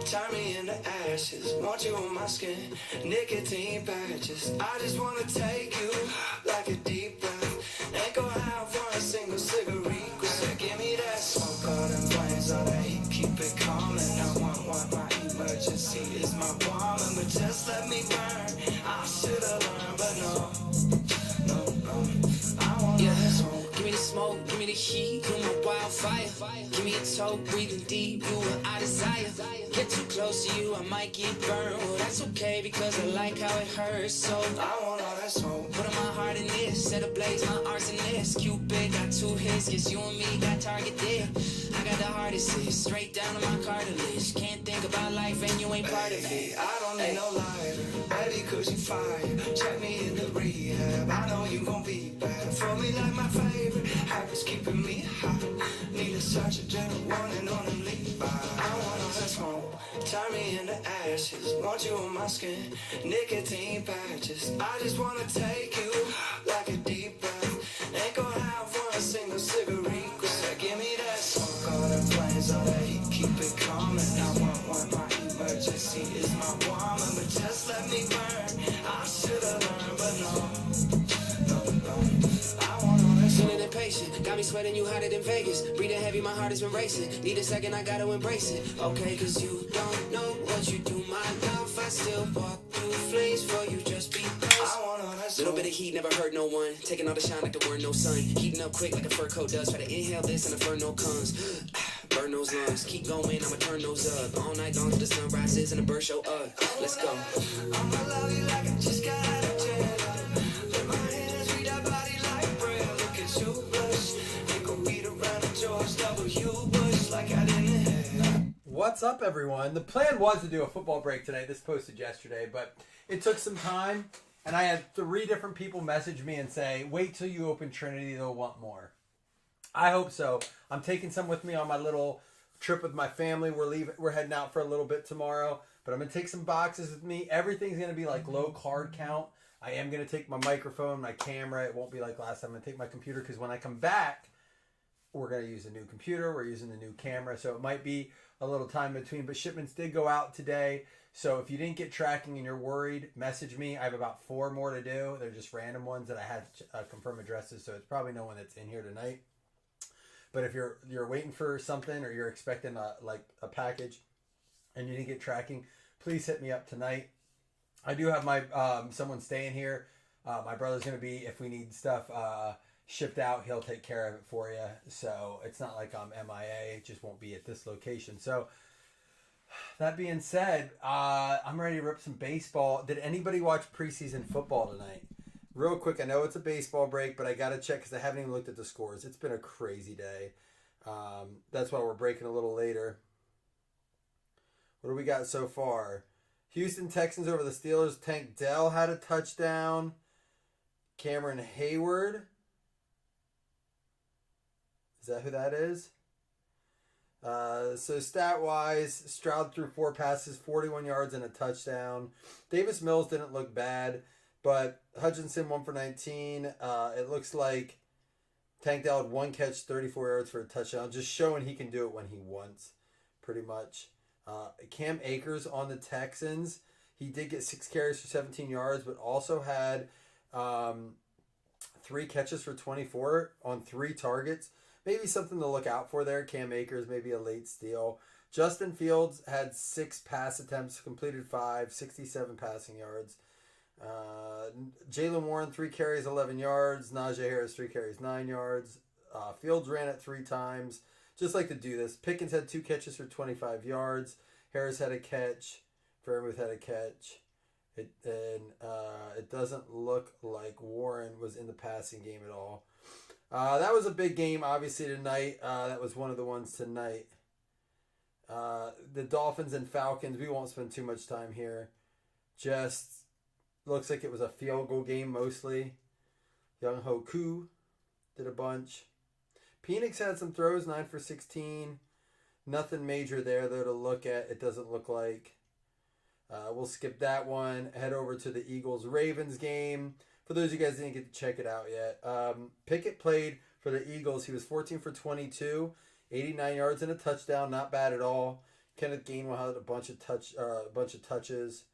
turn me into ashes. Want you on my skin, nicotine patches. I just wanna take you like a deep breath. Ain't gonna have one single cigarette. Give me that smoke, all them flames, all that heat, keep it coming. I want my emergency is my woman, but just let me burn. I should've learned, but no. I want that smoke. Give me the smoke, give me the heat, you my wildfire. Give me a toe, breathing deep, you what I desire. Get too close to you, I might get burned. Well, that's okay because I like how it hurts. So I want all that smoke. put my heart in this, set ablaze my arsonist. Cupid got two hits, yes you and me got target there. I got the hardest hit, straight down to my cartilage. Can't think about life and you ain't part of it. I don't need no lighter, baby, cause you fire. Check me in the rehab, I know you gon' be bad. For me like my favorite, habits keeping me high. Need a search, gentle warning on them leave by. I want all that smoke, turn me into ashes. Want you on my skin, nicotine patches. I just wanna take you like a deep breath. Ain't gonna have one single cigarette. Give me that smoke, all them flames, all that heat, keep it coming. I want my emergency is my woman, but just let me burn. I should've learned, but no. I want all that smoke. Feeling impatient, got me sweating you hotter than Vegas. Breathing heavy, my heart has been racing. Need a second, I gotta embrace it. Okay, cause you don't know what you do, my love. I still walk through flames for you, just because. I want all that Little smoke. bit of heat, never hurt no one. Taking all the shine like there were no sun. Heating up quick like a fur coat does. Try to inhale this and the inferno comes. Burn those lungs, keep going, I'ma turn those up. All night long till the sun rises and the birds show up. Let's go. I'ma love you like I just got out of jail. Let my hands read that body like braille. Look at you blush. They gon' beat around the George W. Bush like I didn't have. What's up, everyone? The plan was to do a football break tonight. This posted yesterday, but it took some time, and I had 3 different people message me and say, wait till you open Trinity, they'll want more. I hope so. I'm taking some with me on my little trip with my family. We're heading out for a little bit tomorrow, but I'm going to take some boxes with me. Everything's going to be like low card count. I am going to take my microphone, my camera. It won't be like last time. I'm going to take my computer because when I come back, we're going to use a new computer. We're using the new camera, so it might be a little time between, but shipments did go out today. So if you didn't get tracking and you're worried, message me. I have about 4 more to do. They're just random ones that I had to confirm addresses, so it's probably no one that's in here tonight. But if you're waiting for something or you're expecting a package and you didn't get tracking, please hit me up tonight. I do have my someone staying here. My brother's going to be, if we need stuff shipped out, he'll take care of it for you. So it's not like I'm MIA. It just won't be at this location. So that being said, I'm ready to rip some baseball. Did anybody watch preseason football tonight? Real quick, I know it's a baseball break, but I got to check because I haven't even looked at the scores. It's been a crazy day. That's why we're breaking a little later. What do we got so far? Houston Texans over the Steelers. Tank Dell had a touchdown. Cameron Hayward. Is that who that is? So stat-wise, Stroud threw 4 passes, 41 yards and a touchdown. Davis Mills didn't look bad, but Hutchinson 1 for 19. It looks like Tank Dell had 1 catch, 34 yards for a touchdown, just showing he can do it when he wants, pretty much. Cam Akers on the Texans. He did get 6 carries for 17 yards, but also had 3 catches for 24 on 3 targets. Maybe something to look out for there. Cam Akers, maybe a late steal. Justin Fields had 6 pass attempts, completed 5, 67 passing yards. Jalen Warren, 3 carries, 11 yards. Najee Harris, 3 carries, 9 yards. Fields ran it 3 times. Just like to do this. Pickens had 2 catches for 25 yards. Harris had a catch. Fairmouth had a catch. It doesn't look like Warren was in the passing game at all. That was a big game, obviously, tonight. That was one of the ones tonight. The Dolphins and Falcons, we won't spend too much time here. Just looks like it was a field goal game mostly. Young Ho Koo did a bunch. Penix had some throws, 9 for 16. Nothing major there, though, to look at. It doesn't look like. We'll skip that one. Head over to the Eagles-Ravens game. For those of you guys that didn't get to check it out yet. Pickett played for the Eagles. He was 14 for 22, 89 yards and a touchdown. Not bad at all. Kenneth Gainwell had a bunch of touches.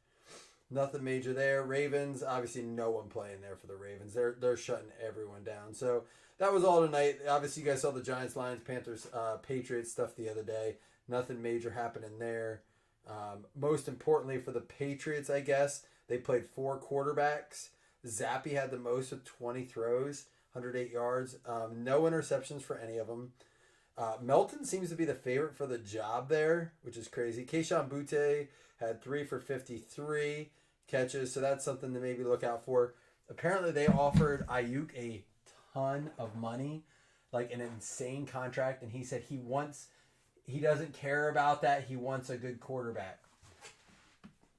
Nothing major there. Ravens, obviously no one playing there for the Ravens. They're shutting everyone down. So that was all tonight. Obviously, you guys saw the Giants, Lions, Panthers, Patriots stuff the other day. Nothing major happening there. Most importantly for the Patriots, I guess, they played 4 quarterbacks. Zappy had the most with 20 throws, 108 yards. No interceptions for any of them. Melton seems to be the favorite for the job there, which is crazy. Keyshawn Butte had 3 for 53 catches, so that's something to maybe look out for. Apparently, they offered Ayuk a ton of money, like an insane contract, and he said he doesn't care about that. He wants a good quarterback.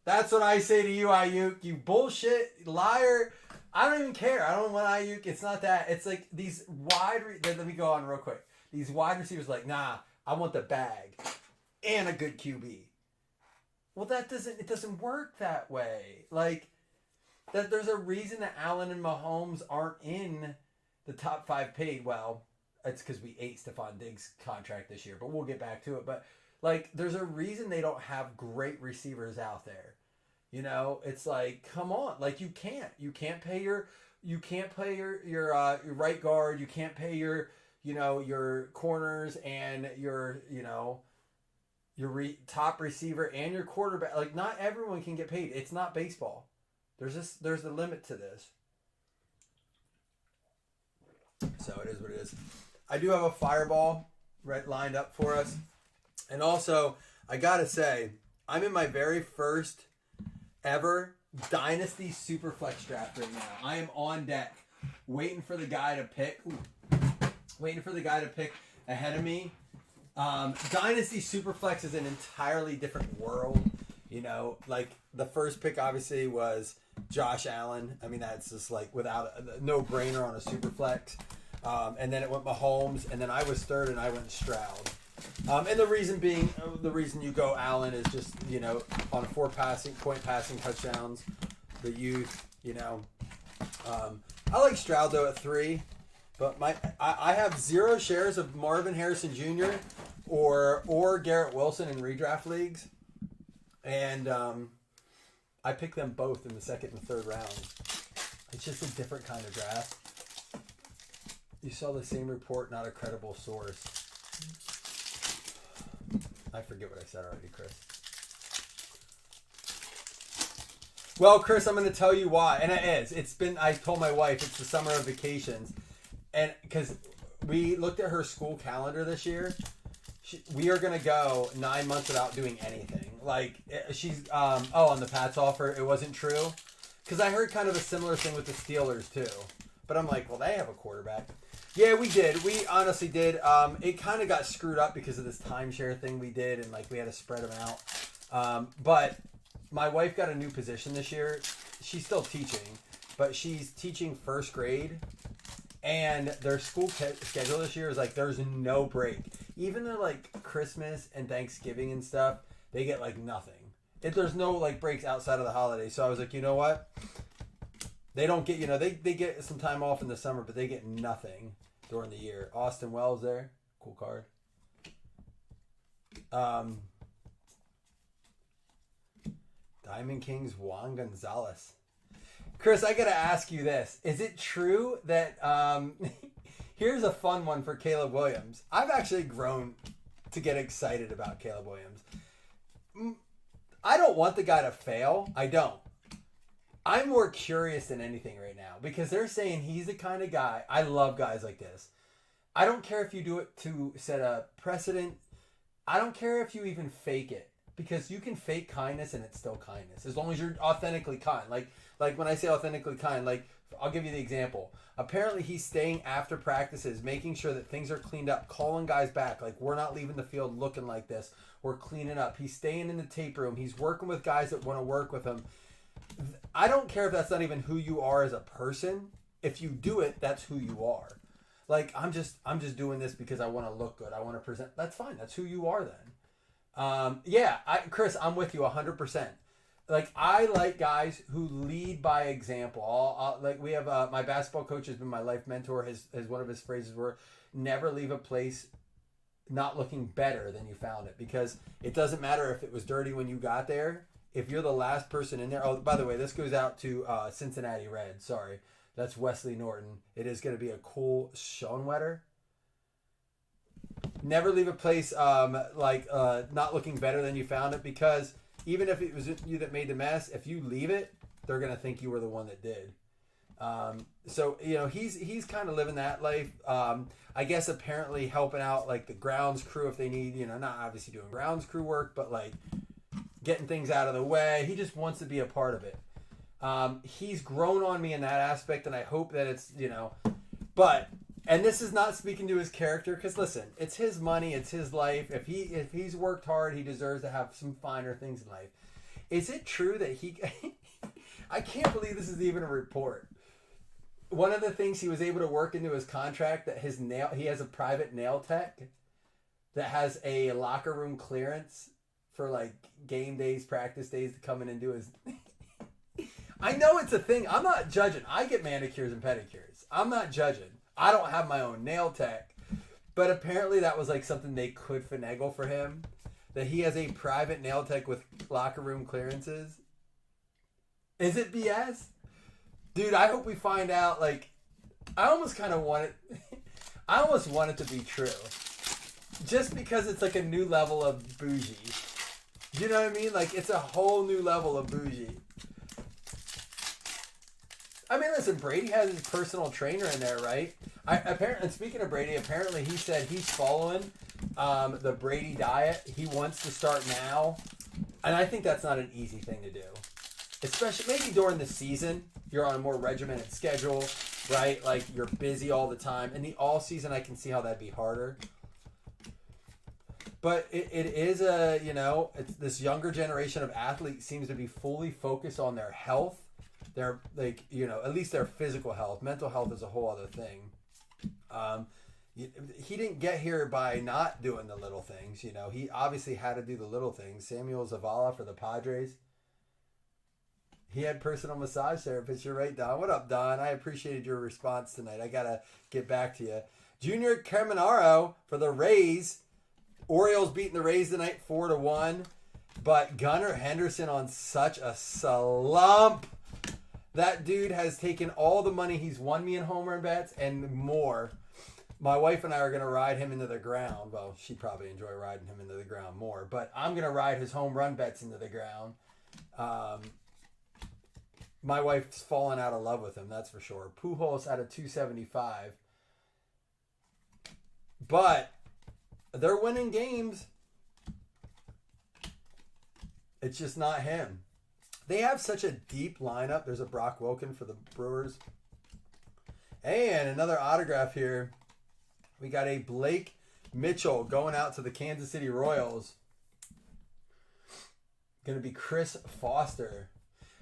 That's what I say to you, Ayuk. You bullshit liar. I don't even care. I don't want Ayuk. It's not that. It's like these let me go on real quick. These wide receivers like, nah, I want the bag and a good QB. Well, it doesn't work that way. Like, that there's a reason that Allen and Mahomes aren't in the top 5 paid. Well, it's because we ate Stephon Diggs' contract this year, but we'll get back to it. But like, there's a reason they don't have great receivers out there. You know, it's like, come on, like you can't pay your right guard, you can't pay your corners and your top receiver and your quarterback. Like, not everyone can get paid. It's not baseball. There's a limit to this. So it is what it is. I do have a fireball lined up for us. And also, I gotta say, I'm in my very first ever Dynasty Superflex draft right now. I am on deck, waiting for the guy to pick. Waiting for the guy to pick ahead of me. Dynasty Superflex is an entirely different world. You know, like the first pick obviously was Josh Allen. I mean, that's just like without a no-brainer on a Superflex. And then it went Mahomes, and then I was third, and I went Stroud. And the reason you go Allen is just, you know, on 4 point passing touchdowns, the youth, you know. I like Stroud though at 3. But I have 0 shares of Marvin Harrison Jr. or Garrett Wilson in redraft leagues, and I picked them both in the 2nd and 3rd round. It's just a different kind of draft. You saw the same report, not a credible source. I forget what I said already, Chris. Well, Chris, I'm going to tell you why, and it is. I told my wife it's the summer of vacations. And because we looked at her school calendar this year, we are going to go 9 months without doing anything. Like, she's, on the Pats offer, it wasn't true. Because I heard kind of a similar thing with the Steelers, too. But I'm like, well, they have a quarterback. Yeah, we did. We honestly did. It kind of got screwed up because of this timeshare thing we did, and, like, we had to spread them out. But my wife got a new position this year. She's still teaching, but she's teaching 1st grade. And their school schedule this year is like there's no break. Even their like Christmas and Thanksgiving and stuff, they get like nothing. There's no like breaks outside of the holidays. So I was like, you know what? They don't get, they get some time off in the summer, but they get nothing during the year. Austin Wells there. Cool card. Diamond Kings Juan Gonzalez. Chris, I got to ask you this. Is it true that, here's a fun one for Caleb Williams. I've actually grown to get excited about Caleb Williams. I don't want the guy to fail. I don't. I'm more curious than anything right now because they're saying he's the kind of guy. I love guys like this. I don't care if you do it to set a precedent. I don't care if you even fake it because you can fake kindness and it's still kindness as long as you're authentically kind. Like when I say authentically kind, like I'll give you the example. Apparently he's staying after practices, making sure that things are cleaned up, calling guys back. Like, we're not leaving the field looking like this. We're cleaning up. He's staying in the tape room. He's working with guys that want to work with him. I don't care if that's not even who you are as a person. If you do it, that's who you are. Like, I'm just doing this because I want to look good. I want to present. That's fine. That's who you are then. Chris, I'm with you 100%. Like, I like guys who lead by example. Like, we have my basketball coach has been my life mentor. His one of his phrases were, never leave a place not looking better than you found it, because it doesn't matter if it was dirty when you got there. If you're the last person in there. Oh, by the way, this goes out to Cincinnati Red. Sorry, that's Wesley Norton. It is going to be a cool Schoenwetter. Never leave a place not looking better than you found it, because even if it was you that made the mess, if you leave it, they're going to think you were the one that did. So, you know, he's kind of living that life. I guess apparently helping out like the grounds crew if they need, you know, not obviously doing grounds crew work, but like getting things out of the way. He just wants to be a part of it. He's grown on me in that aspect, and I hope that it's, you know, and this is not speaking to his character, because listen, it's his money, it's his life. If he's worked hard, he deserves to have some finer things in life. Is it true that he I can't believe this is even a report. One of the things he was able to work into his contract, that he has a private nail tech that has a locker room clearance for like game days, practice days to come in and do his. I know it's a thing. I'm not judging. I get manicures and pedicures. I'm not judging. I don't have my own nail tech, but apparently that was like something they could finagle for him, that he has a private nail tech with locker room clearances. Is it BS? Dude, I hope we find out. Like, I almost want it to be true. Just because it's like a new level of bougie. Do you know what I mean? Like, it's a whole new level of bougie. I mean, listen, Brady has his personal trainer in there, right? Apparently, speaking of Brady, apparently he said he's following the Brady diet. He wants to start now. And I think that's not an easy thing to do. Especially maybe during the season, you're on a more regimented schedule, right? Like, you're busy all the time. In the all season, I can see how that'd be harder. But it is it's this younger generation of athletes seems to be fully focused on their health. Their, like, you know, at least their physical health. Mental health is a whole other thing. He didn't get here by not doing the little things. You know, he obviously had to do the little things. Samuel Zavala for the Padres. He had personal massage therapists. You're right, Don. What up, Don? I appreciated your response tonight. I got to get back to you. Junior Caminaro for the Rays. Orioles beating the Rays tonight 4-1. But Gunnar Henderson on such a slump. That dude has taken all the money he's won me in home run bets and more. My wife and I are going to ride him into the ground. Well, she'd probably enjoy riding him into the ground more. But I'm going to ride his home run bets into the ground. My wife's fallen out of love with him, that's for sure. Pujols out of 275. But they're winning games. It's just not him. They have such a deep lineup. There's a Brock Wilken for the Brewers. And another autograph here. We got a Blake Mitchell going out to the Kansas City Royals. Going to be Chris Foster.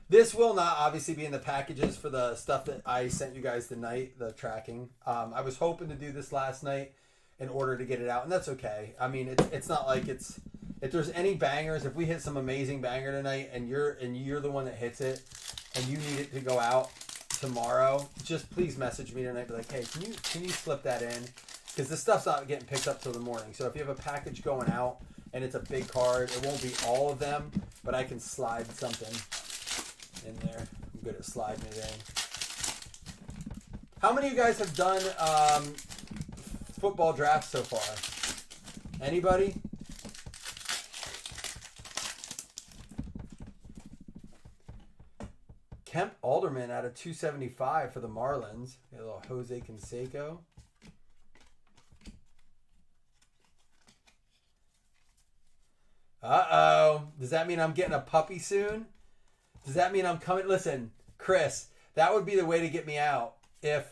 This will not obviously be in the packages for the stuff that I sent you guys tonight, the tracking. I was hoping to do this last night in order to get it out, and that's okay. I mean, it's not like it's... If there's any bangers, if we hit some amazing banger tonight and you're the one that hits it and you need it to go out tomorrow, just please message me tonight. Be like, hey, can you slip that in? Because this stuff's not getting picked up till the morning. So if you have a package going out and it's a big card, it won't be all of them, but I can slide something in there. I'm good at sliding it in. How many of you guys have done football drafts so far? Anybody? Kemp Alderman out of 275 for the Marlins. Got a little Jose Canseco. Uh-oh. Does that mean I'm getting a puppy soon? Does that mean I'm coming? Listen, Chris, that would be the way to get me out if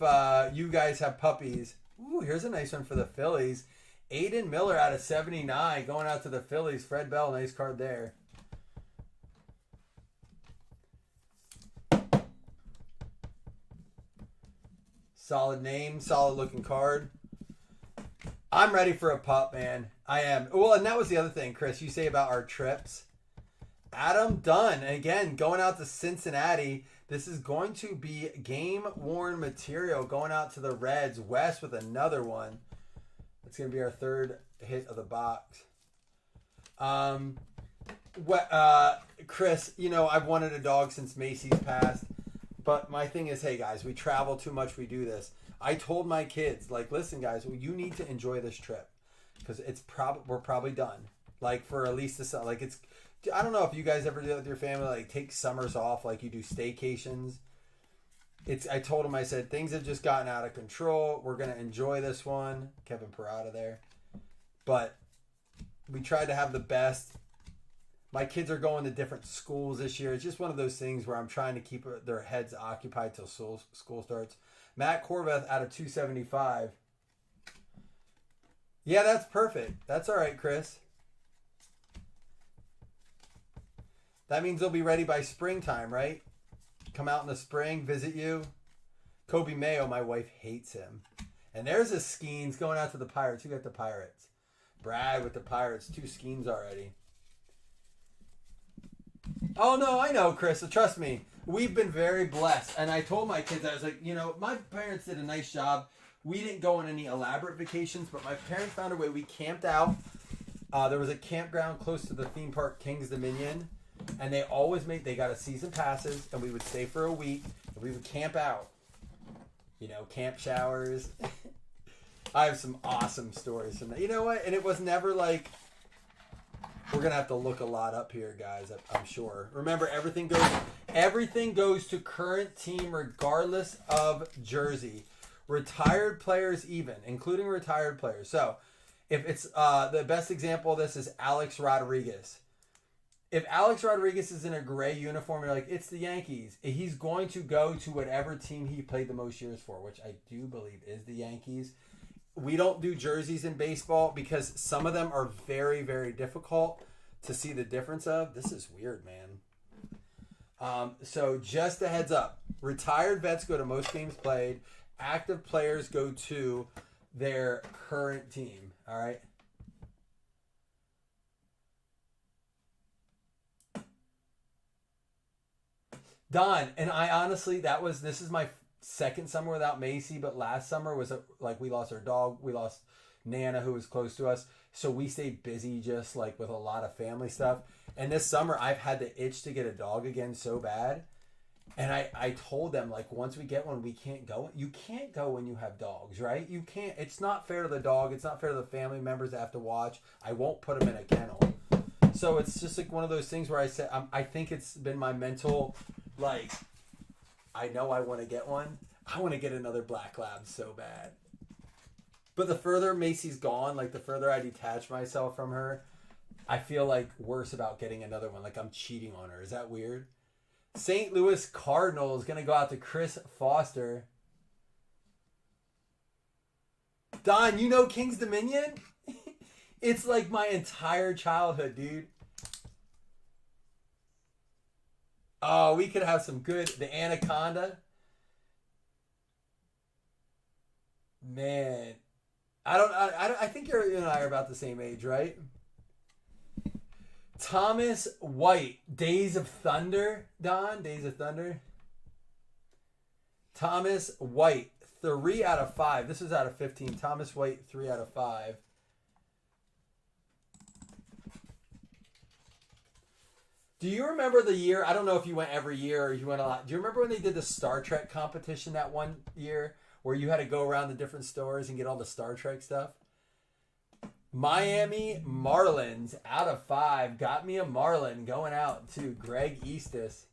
you guys have puppies. Ooh, here's a nice one for the Phillies. Aiden Miller out of 79 going out to the Phillies. Fred Bell, nice card there. Solid name, solid looking card. I'm ready for a pup, man. I am. Well, and that was the other thing, Chris, you say about our trips. Adam Dunn, and again, going out to Cincinnati. This is going to be game-worn material going out to the Reds. West with another one. It's going to be our third hit of the box. Chris, you know, I've wanted a dog since Macy's passed. But my thing is, hey, guys, we travel too much. We do this. I told my kids, like, listen, guys, you need to enjoy this trip. Because we're probably done. Like, for at least this, like, it's, I don't know if you guys ever do that with your family, like, take summers off, like you do staycations. I told them, I said, things have just gotten out of control. We're going to enjoy this one. Kevin Parada there. But we tried to have the best. My kids are going to different schools this year. It's just one of those things where I'm trying to keep their heads occupied till school starts. Matt Corveth out of 275. Yeah, that's perfect. That's all right, Chris. That means they'll be ready by springtime, right? Come out in the spring, visit you. Kobe Mayo, my wife hates him. And there's a Skeens going out to the Pirates. Who got the Pirates? Brad with the Pirates. 2 Skeens already. Oh, no, I know, Chris. Trust me. We've been very blessed. And I told my kids, I was like, you know, my parents did a nice job. We didn't go on any elaborate vacations, but my parents found a way. We camped out. There was a campground close to the theme park, King's Dominion. And they got a season passes, and we would stay for a week, and we would camp out. You know, camp showers. I have some awesome stories from that. You know what? And it was never like, we're going to have to look a lot up here, guys, I'm sure. Remember, everything goes to current team regardless of jersey. Retired players even, including retired players. So, if it's the best example of this is Alex Rodriguez. If Alex Rodriguez is in a gray uniform, you're like, it's the Yankees. He's going to go to whatever team he played the most years for, which I do believe is the Yankees. We don't do jerseys in baseball because some of them are very, very difficult to see the difference of. This is weird, man. So just a heads up. Retired vets go to most games played. Active players go to their current team. All right? Don, and I honestly, this is my second summer without Macy, but last summer was like we lost our dog. We lost Nana, who was close to us. So we stayed busy just like with a lot of family stuff. And this summer, I've had the itch to get a dog again so bad. And I told them, like, once we get one, we can't go. You can't go when you have dogs, right? You can't. It's not fair to the dog. It's not fair to the family members that have to watch. I won't put them in a kennel. So it's just like one of those things where I said, I think it's been my mental... Like, I know I want to get one. I want to get another black lab so bad. But the further Macy's gone, like the further I detach myself from her, I feel like worse about getting another one. Like I'm cheating on her. Is that weird? St. Louis Cardinals going to go out to Chris Foster. Don, you know King's Dominion? It's like my entire childhood, dude. Oh, we could have some good. The Anaconda. Man. I think you and I are about the same age, right? Thomas White. Days of Thunder. Don, Days of Thunder. Thomas White. 3 out of 5. This is out of 15. Thomas White, 3 out of 5. Do you remember the year? I don't know if you went every year or you went a lot. Do you remember when they did the Star Trek competition that one year where you had to go around the different stores and get all the Star Trek stuff? Miami Marlins out of 5. Got me a Marlin going out to Greg Eastis.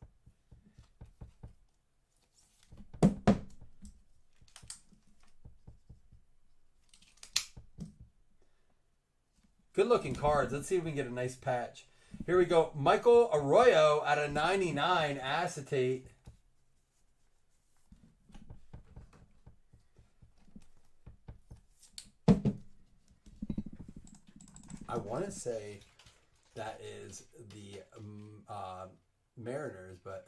Good looking cards. Let's see if we can get a nice patch. Here we go. Michael Arroyo out of 99 acetate. I want to say that is the Mariners, but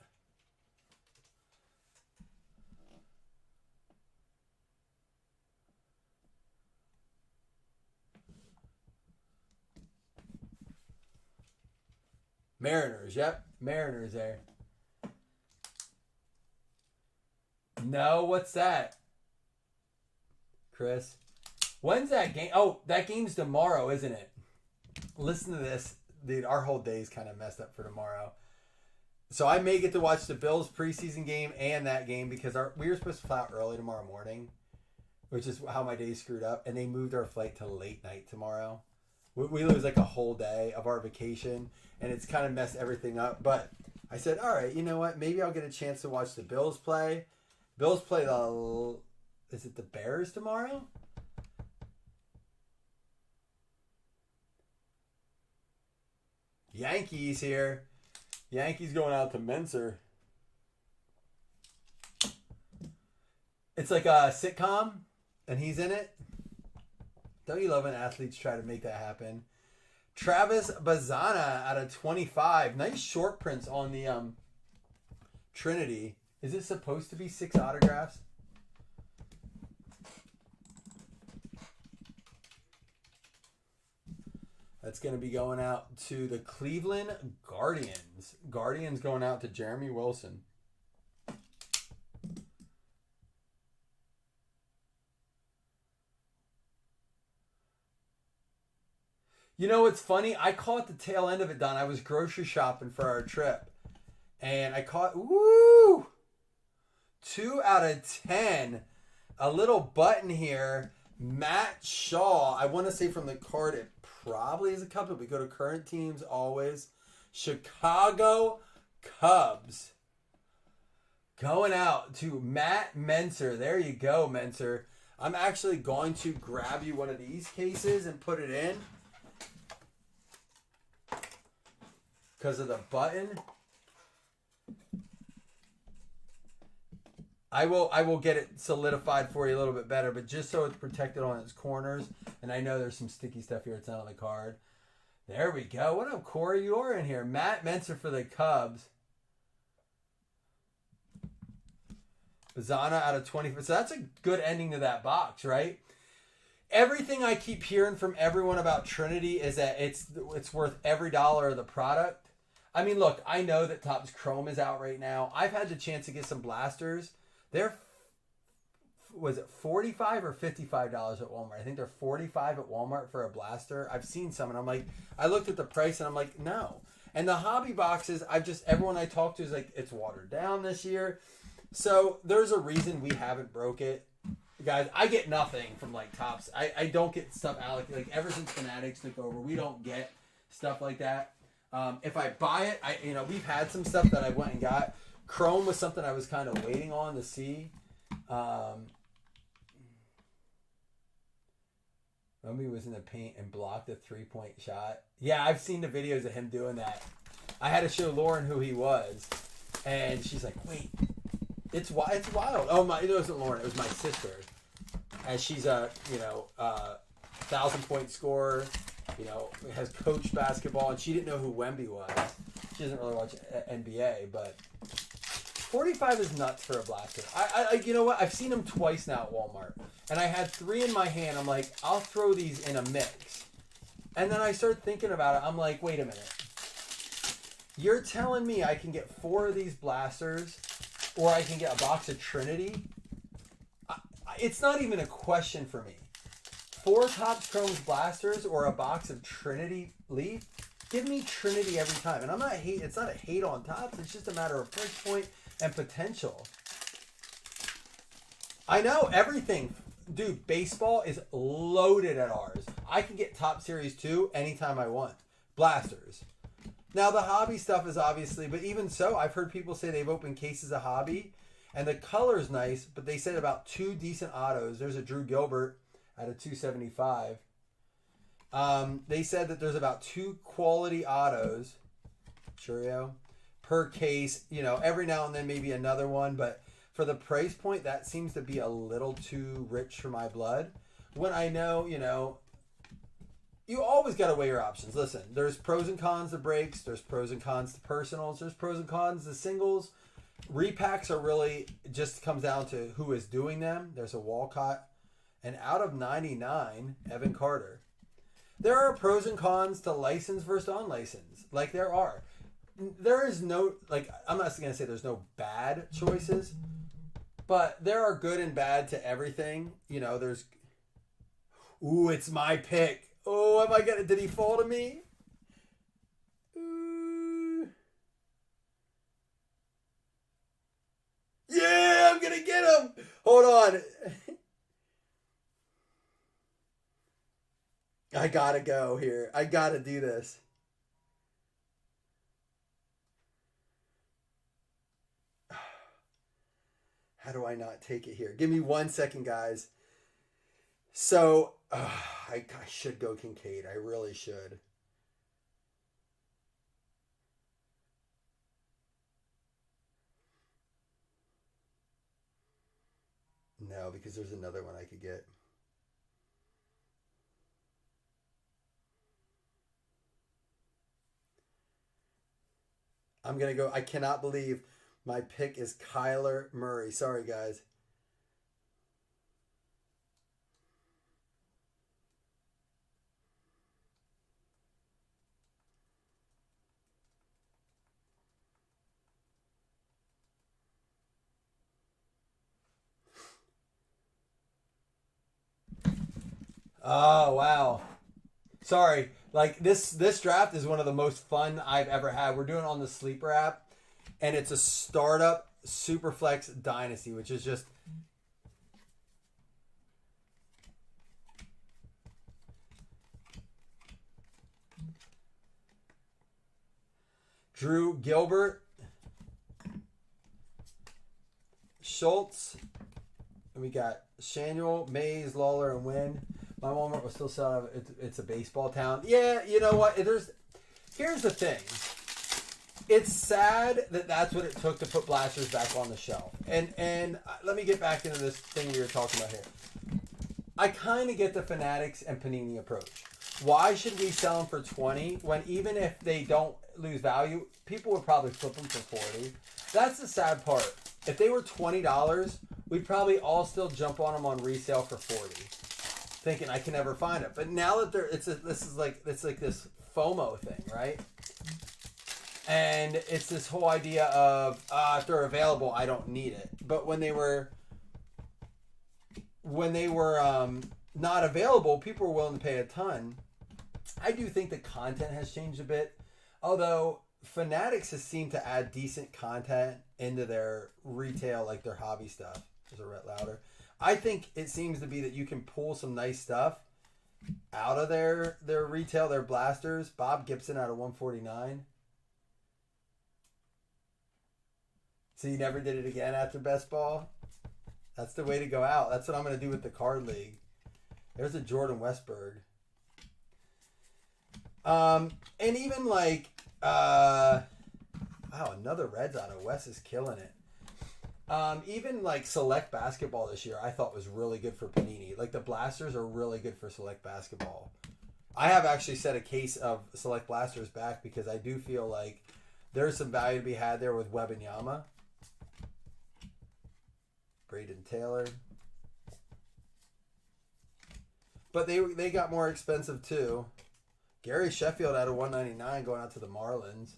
Mariners, yep. Mariners there. No, what's that? Chris? When's that game? Oh, that game's tomorrow, isn't it? Listen to this. Dude, our whole day's kind of messed up for tomorrow. So I may get to watch the Bills preseason game and that game because we were supposed to fly out early tomorrow morning, which is how my day's screwed up. And they moved our flight to late night tomorrow. We lose like a whole day of our vacation, and it's kind of messed everything up. But I said, all right, you know what? Maybe I'll get a chance to watch the Bills play. Bills play is it the Bears tomorrow? Yankees here. Yankees going out to Mixer. It's like a sitcom, and he's in it. Don't you love when athletes try to make that happen? Travis Bazana out of 25. Nice short prints on the Trinity. Is it supposed to be 6 autographs? That's going to be going out to the Cleveland Guardians. Guardians going out to Jeremy Wilson. You know what's funny? I caught the tail end of it, Don. I was grocery shopping for our trip. And I caught, 2 out of 10. A little button here. Matt Shaw. I want to say from the card, it probably is a Cub, but we go to current teams always. Chicago Cubs. Going out to Matt Mixer. There you go, Mixer. I'm actually going to grab you one of these cases and put it in. Because of the button. I will get it solidified for you a little bit better, but just so it's protected on its corners. And I know there's some sticky stuff here. It's not on the card. There we go. What up, Corey? You're in here. Matt Mixer for the Cubs. Bazana out of 20. So that's a good ending to that box, right? Everything I keep hearing from everyone about Trinity is that it's worth every dollar of the product. I mean, look, I know that Topps Chrome is out right now. I've had the chance to get some blasters. They're, was it $45 or $55 at Walmart? I think they're $45 at Walmart for a blaster. I've seen some, and I'm like, I looked at the price, and I'm like, no. And the hobby boxes, everyone I talk to is like, it's watered down this year. So there's a reason we haven't broke it. Guys, I get nothing from like Topps. I don't get stuff allocated. Like ever since Fanatics took over, we don't get stuff like that. If I buy it, we've had some stuff that I went and got. Chrome was something I was kind of waiting on to see. Mlb was in the paint and blocked a 3-point shot. Yeah, I've seen the videos of him doing that. I had to show Lauren who he was, and she's like, "Wait, it's wild." Oh my, it wasn't Lauren. It was my sister, and she's a 1,000-point scorer. Has coached basketball, and she didn't know who Wemby was. She doesn't really watch NBA, but 45 is nuts for a blaster. I you know what? I've seen them twice now at Walmart, and I had 3 in my hand. I'm like, I'll throw these in a mix, and then I started thinking about it. I'm like, wait a minute. You're telling me I can get 4 of these blasters, or I can get a box of Trinity? It's not even a question for me. 4 Topps Chrome's blasters or a box of Trinity Leaf? Give me Trinity every time. And I'm not hate. It's not a hate on Topps. It's just a matter of price point and potential. I know everything. Dude, baseball is loaded at ours. I can get Top Series 2 anytime I want. Blasters. Now, the hobby stuff is obviously, but even so, I've heard people say they've opened cases of hobby, and the color's nice, but they said about 2 decent autos. There's a Drew Gilbert at a 275. They said that there's about 2 quality autos, Churio, per case. Every now and then maybe another one, but for the price point, that seems to be a little too rich for my blood. When I know, you always got to weigh your options. Listen, there's pros and cons to breaks. There's pros and cons to personals. There's pros and cons to singles. Repacks are really just comes down to who is doing them. There's a Walcott. And out of 99, Evan Carter. There are pros and cons to license versus unlicensed. Like there are. There is no, I'm not going to say there's no bad choices, but there are good and bad to everything. There's, Ooh, it's my pick. Oh, am I gonna? Did he fall to me? Ooh. Yeah, I'm gonna get him. Hold on. I gotta go here. I gotta do this. How do I not take it here? Give me 1 second, guys. So, I should go Kincaid. I really should. No, because there's another one I could get. I'm going to go. I cannot believe my pick is Kyler Murray. Sorry, guys. Oh, wow. Sorry. Like this draft is one of the most fun I've ever had. We're doing it on the Sleeper app, and it's a startup Superflex Dynasty, which is just Drew Gilbert, Schultz, and we got Shanuel, Mays, Lawler, and Wynn. My Walmart was still selling. It's a baseball town. Yeah, you know what? Here's the thing. It's sad that that's what it took to put Blasters back on the shelf. And let me get back into this thing we were talking about here. I kind of get the Fanatics and Panini approach. Why should we sell them for 20 when even if they don't lose value, people would probably flip them for 40? That's the sad part. If they were $20, we'd probably all still jump on them on resale for 40. Thinking I can never find it, but now that it's like this FOMO thing, right? And it's this whole idea of if they're available, I don't need it. But when they were not available, people were willing to pay a ton. I do think the content has changed a bit, although Fanatics has seemed to add decent content into their retail, like their hobby stuff. There's a Rhett louder. I think it seems to be that you can pull some nice stuff out of their retail, their blasters. Bob Gibson out of 149. So you never did it again after best ball? That's the way to go out. That's what I'm going to do with the card league. There's a Jordan Westberg. And even like, wow, another Reds auto. Wes is killing it. Even like Select Basketball this year, I thought was really good for Panini. Like the Blasters are really good for Select Basketball. I have actually set a case of Select Blasters back because I do feel like there's some value to be had there with Wembanyama. Braden Taylor. But they got more expensive too. Gary Sheffield out of 199 going out to the Marlins.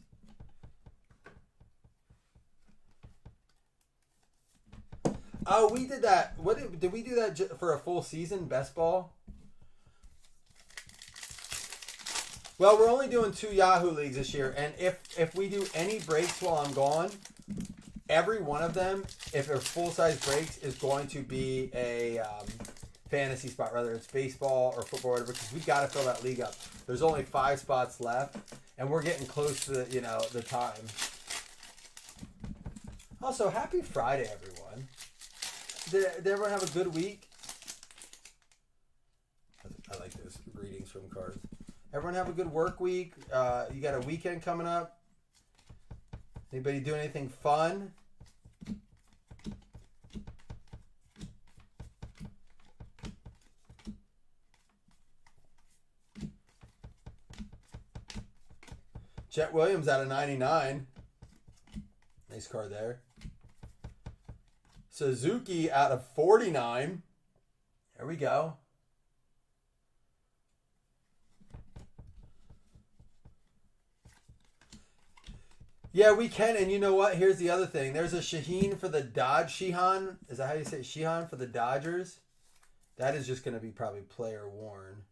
Oh, we did that. Did we do that for a full season, best ball? Well, we're only doing 2 Yahoo leagues this year, and if we do any breaks while I'm gone, every one of them, if they're full-size breaks, is going to be a fantasy spot, whether it's baseball or football or whatever, because we got to fill that league up. There's only 5 spots left, and we're getting close to the time. Also, happy Friday, everyone. Did everyone have a good week? I like those greetings from cards. Everyone have a good work week. You got a weekend coming up. Anybody do anything fun? Chet Williams out of 99. Nice card there. Suzuki out of 49. There we go. Yeah, we can. And you know what? Here's the other thing. There's a Shaheen for the Dodge. Sheehan. Is that how you say it? Sheehan for the Dodgers. That is just going to be probably player worn.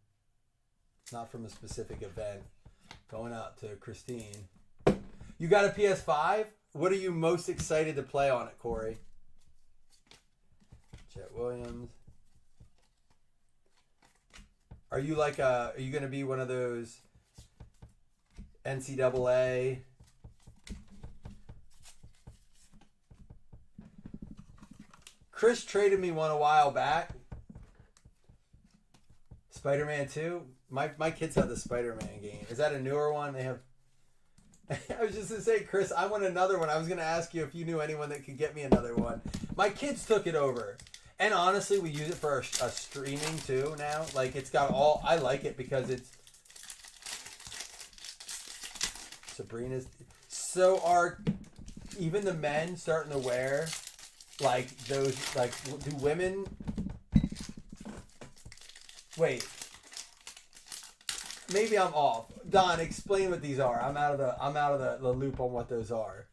Not from a specific event. Going out to Christine. You got a PS5? What are you most excited to play on it, Corey? Chet Williams. Are you like are you going to be one of those NCAA? Chris traded me one a while back. Spider-Man 2? My kids have the Spider-Man game. Is that a newer one? They have... I was just going to say, Chris, I want another one. I was going to ask you if you knew anyone that could get me another one. My kids took it over. And honestly, we use it for a streaming too now. Like, it's got all... I like it because it's... Sabrina's... So are even the men starting to wear, like, those... Like, do women... Wait. Maybe I'm off. Don, explain what these are. I'm out of the loop on what those are.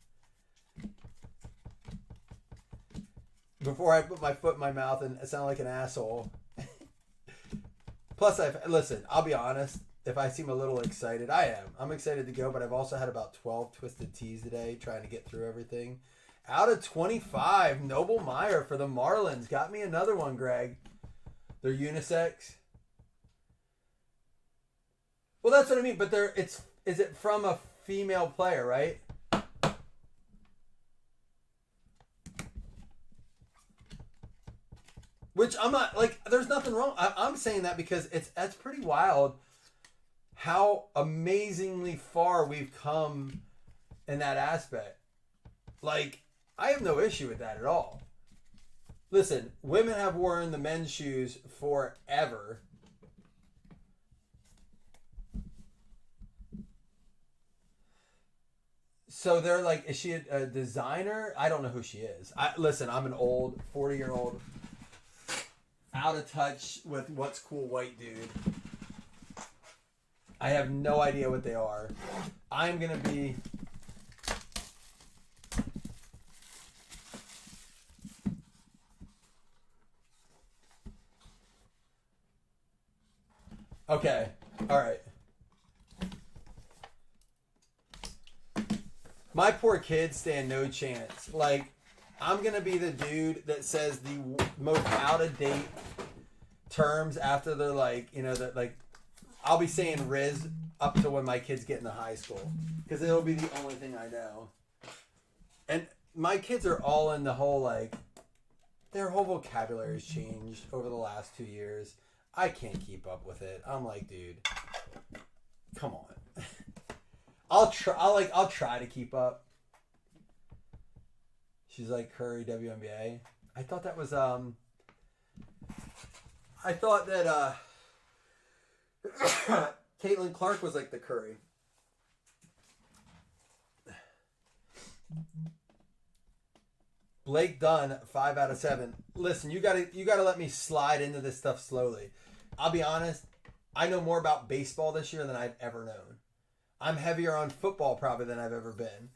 Before I put my foot in my mouth and sound like an asshole. Plus, listen, I'll be honest. If I seem a little excited, I am. I'm excited to go, but I've also had about 12 Twisted Teas today trying to get through everything. Out of 25, Mlb Mixer for the Marlins. Got me another one, Greg. They're unisex. Well, that's what I mean, but is it from a female player, right? Which I'm not, like, there's nothing wrong. I'm saying that because that's pretty wild how amazingly far we've come in that aspect. Like, I have no issue with that at all. Listen, women have worn the men's shoes forever. So they're like, is she a designer? I don't know who she is. Listen, I'm an old 40-year-old, out of touch with what's cool white dude. I have no idea what they are. I'm going to be... Okay. All right. My poor kids stand no chance. Like, I'm going to be the dude that says the most out-of-date terms after they're like, you know, that like, I'll be saying Riz up to when my kids get into high school. Because it'll be the only thing I know. And my kids are all in the whole, like, their whole vocabulary has changed over the last 2 years. I can't keep up with it. I'm like, dude, come on. I'll try to keep up. She's like Curry WNBA. I thought that was I thought that Caitlin Clark was like the Curry. Blake Dunn, 5 out of 7. Listen, you gotta let me slide into this stuff slowly. I'll be honest, I know more about baseball this year than I've ever known. I'm heavier on football probably than I've ever been.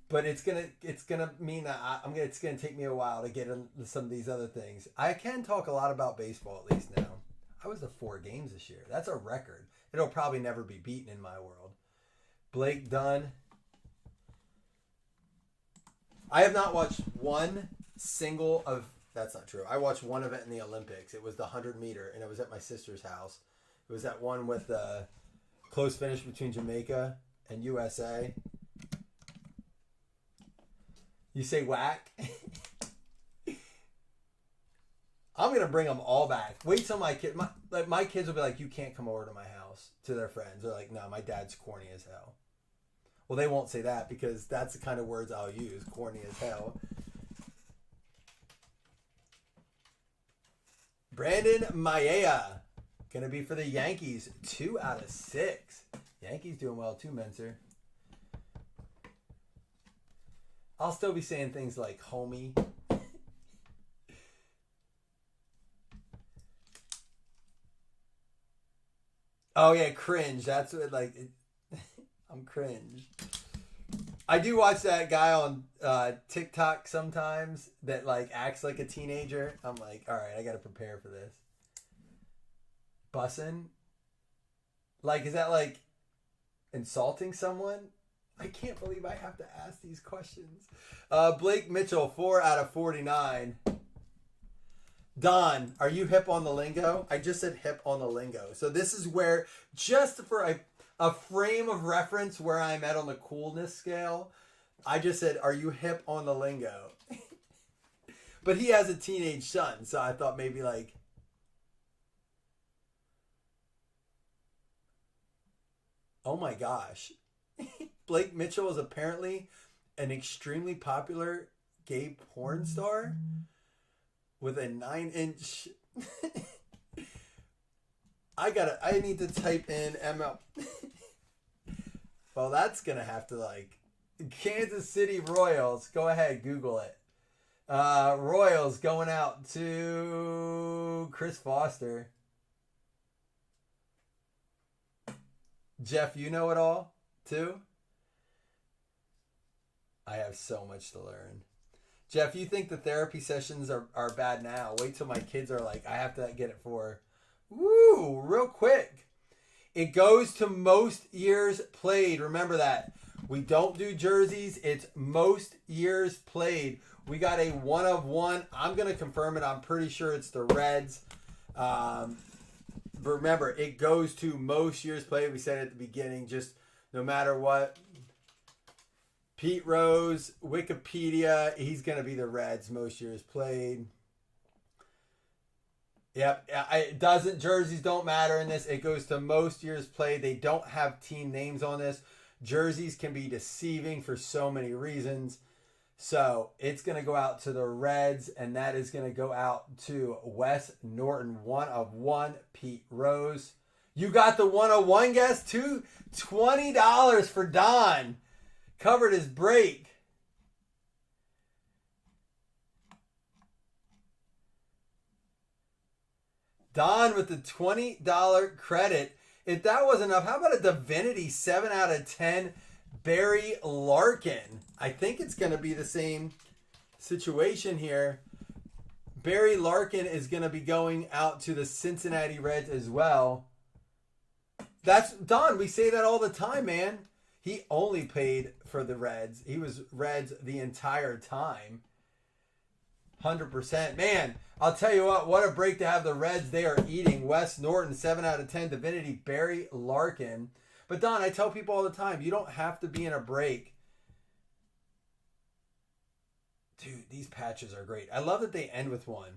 But it's gonna mean that it's gonna take me a while to get into some of these other things. I can talk a lot about baseball at least now. I was to 4 games this year. That's a record. It'll probably never be beaten in my world. Blake Dunn. I have not watched one single of... That's not true. I watched one event in the Olympics. It was the 100-meter, and it was at my sister's house. It was that one with the close finish between Jamaica and USA. You say whack? I'm going to bring them all back. Wait till my kids will be like, you can't come over to my house, to their friends. They're like, no, my dad's corny as hell. Well, they won't say that because that's the kind of words I'll use. Corny as hell. Brandon Maia. Going to be for the Yankees. 2 out of 6. Yankees doing well too, Menser. I'll still be saying things like homie. Oh, yeah, cringe. That's what, like... I'm cringe. I do watch that guy on TikTok sometimes that like acts like a teenager. I'm like, all right, I got to prepare for this. Bussin'? Like, is that like insulting someone? I can't believe I have to ask these questions. Blake Mitchell, 4 out of 49. Don, are you hip on the lingo? I just said hip on the lingo. So this is where, just for a frame of reference where I'm at on the coolness scale, I just said, are you hip on the lingo? But he has a teenage son, so I thought maybe like... Oh my gosh. Blake Mitchell is apparently an extremely popular gay porn star with a 9-inch... I need to type in ML. Well, that's going to have to like... Kansas City Royals. Go ahead, Google it. Royals going out to Chris Foster. Jeff, you know it all, too? I have so much to learn. Jeff, you think the therapy sessions are bad now? Wait till my kids are like, I have to get it for... Woo! Real quick. It goes to most years played. Remember that. We don't do jerseys. It's most years played. We got a 1 of 1. I'm going to confirm it. I'm pretty sure it's the Reds. But remember, it goes to most years played. We said it at the beginning, just no matter what. Pete Rose, Wikipedia, he's going to be the Reds most years played. Yep, it doesn't, jerseys don't matter in this. It goes to most years played. They don't have team names on this. Jerseys can be deceiving for so many reasons. So it's going to go out to the Reds, and that is going to go out to Wes Norton, 1 of 1. Pete Rose. You got the 1 of 1 guess too? $20 for Don. Covered his break. Don with the $20 credit. If that wasn't enough, how about a Divinity 7 out of 10? Barry Larkin. I think it's going to be the same situation here. Barry Larkin is going to be going out to the Cincinnati Reds as well. That's Don. We say that all the time, man. He only paid for the Reds. He was Reds the entire time. 100%. Man, I'll tell you what a break to have the Reds. They are eating. Wes Norton, 7 out of 10. Divinity, Barry Larkin. But Don, I tell people all the time, you don't have to be in a break. Dude, these patches are great. I love that they end with 1.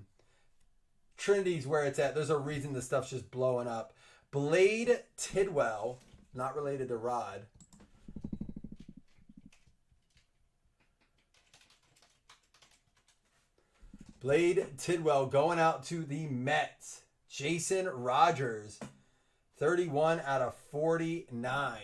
Trinity's where it's at. There's a reason this stuff's just blowing up. Blade Tidwell, not related to Rod. Blade Tidwell going out to the Mets. Jason Rogers, 31 out of 49.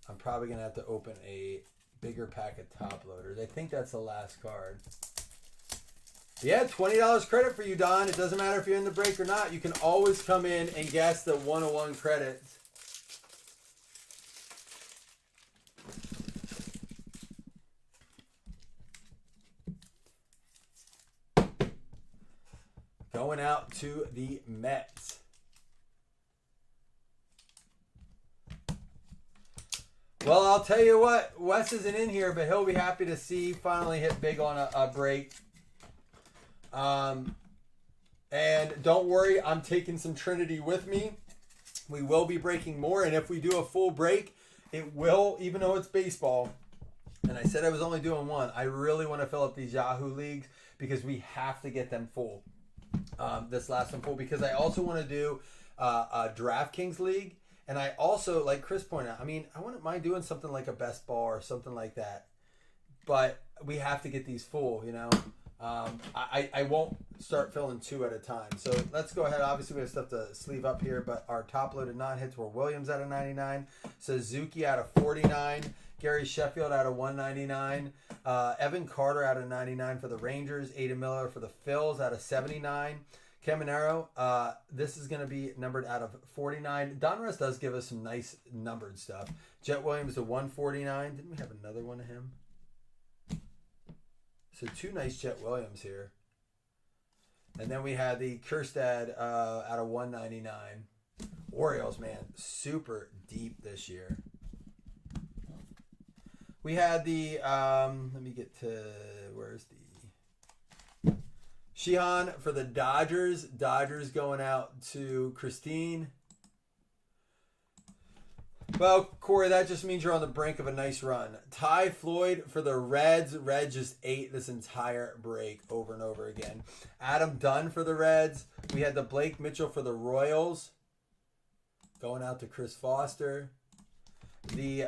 I'm probably going to have to open a bigger pack of top loaders. I think that's the last card. Yeah, $20 credit for you, Don. It doesn't matter if you're in the break or not. You can always come in and guess the 101 credits. Going out to the Mets. Well, I'll tell you what. Wes isn't in here, but he'll be happy to see finally hit big on a break. And don't worry, I'm taking some Trinity with me. We will be breaking more, and if we do a full break, it will, even though it's baseball. And I said I was only doing 1. I really want to fill up these Yahoo leagues because we have to get them full. This last one full because I also want to do a DraftKings league, and I also, like Chris pointed out, I mean, I wouldn't mind doing something like a best ball or something like that, but we have to get these full, you know. I won't start filling 2 at a time. So let's go ahead. Obviously, we have stuff to sleeve up here, but our top loaded non-hits were Williams out of 99, Suzuki out of 49, Gary Sheffield out of 199, Evan Carter out of 99 for the Rangers, Ada Miller for the Phils out of 79, Caminero, this is going to be numbered out of 49. Donruss does give us some nice numbered stuff. Jet Williams to 149. Didn't we have another one of him? So 2 nice Jet Williams here. And then we had the Kjerstad out of 199. Orioles, man, super deep this year. We had the, let me get to, where's the, Sheehan for the Dodgers. Dodgers going out to Christine. Well, Corey, that just means you're on the brink of a nice run. Ty Floyd for the Reds. Reds just ate this entire break over and over again. Adam Dunn for the Reds. We had the Blake Mitchell for the Royals. Going out to Chris Foster. The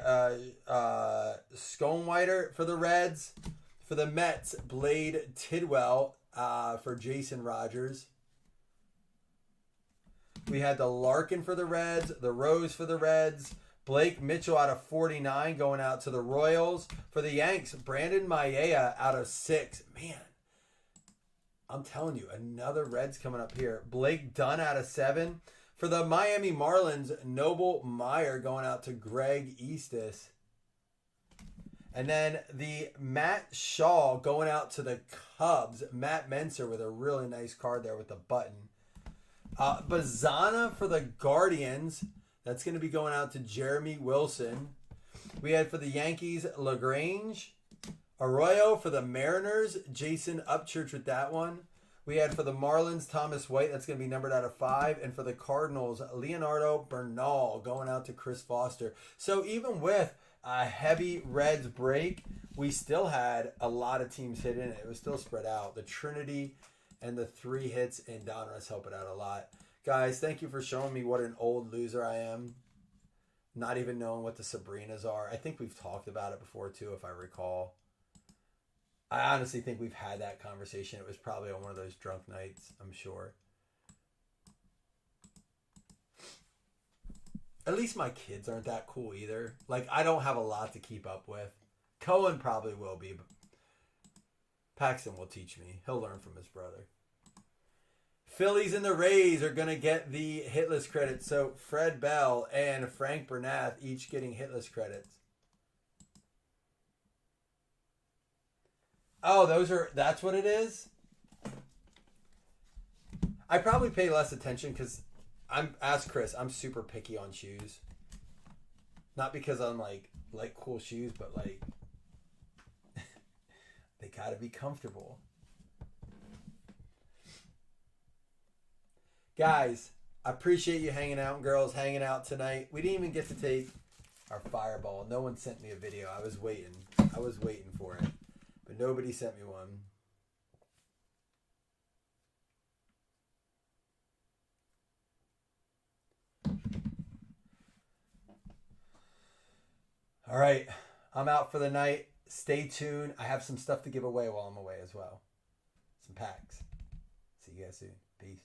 Skonewhiter for the Reds. For the Mets, Blade Tidwell for Jason Rogers. We had the Larkin for the Reds. The Rose for the Reds. Blake Mitchell out of 49 going out to the Royals. For the Yanks, Brandon Maeda out of 6. Man, I'm telling you, another Reds coming up here. Blake Dunn out of 7. For the Miami Marlins, Noble Meyer going out to Greg Eastis. And then the Matt Shaw going out to the Cubs. Matt Menser with a really nice card there with the button. Bazana for the Guardians. That's going to be going out to Jeremy Wilson. We had for the Yankees, LaGrange. Arroyo for the Mariners. Jason Upchurch with that one. We had for the Marlins, Thomas White. That's going to be numbered out of 5. And for the Cardinals, Leonardo Bernal going out to Chris Foster. So even with a heavy Reds break, we still had a lot of teams hit in it. It was still spread out. The Trinity and the 3 hits in Donruss help it out a lot. Guys, thank you for showing me what an old loser I am. Not even knowing what the Sabrinas are. I think we've talked about it before too, if I recall. I honestly think we've had that conversation. It was probably on one of those drunk nights, I'm sure. At least my kids aren't that cool either. Like, I don't have a lot to keep up with. Cohen probably will be, but Paxton will teach me. He'll learn from his brother. Phillies and the Rays are going to get the hit list credits. So Fred Bell and Frank Bernath each getting hit list credits. Oh, that's what it is? I probably pay less attention because ask Chris, I'm super picky on shoes. Not because I'm like cool shoes, but like they gotta be comfortable. Guys, I appreciate you hanging out and girls hanging out tonight. We didn't even get to take our fireball. No one sent me a video. I was waiting for it. But nobody sent me one. All right, I'm out for the night. Stay tuned. I have some stuff to give away while I'm away as well. Some packs. See you guys soon. Peace.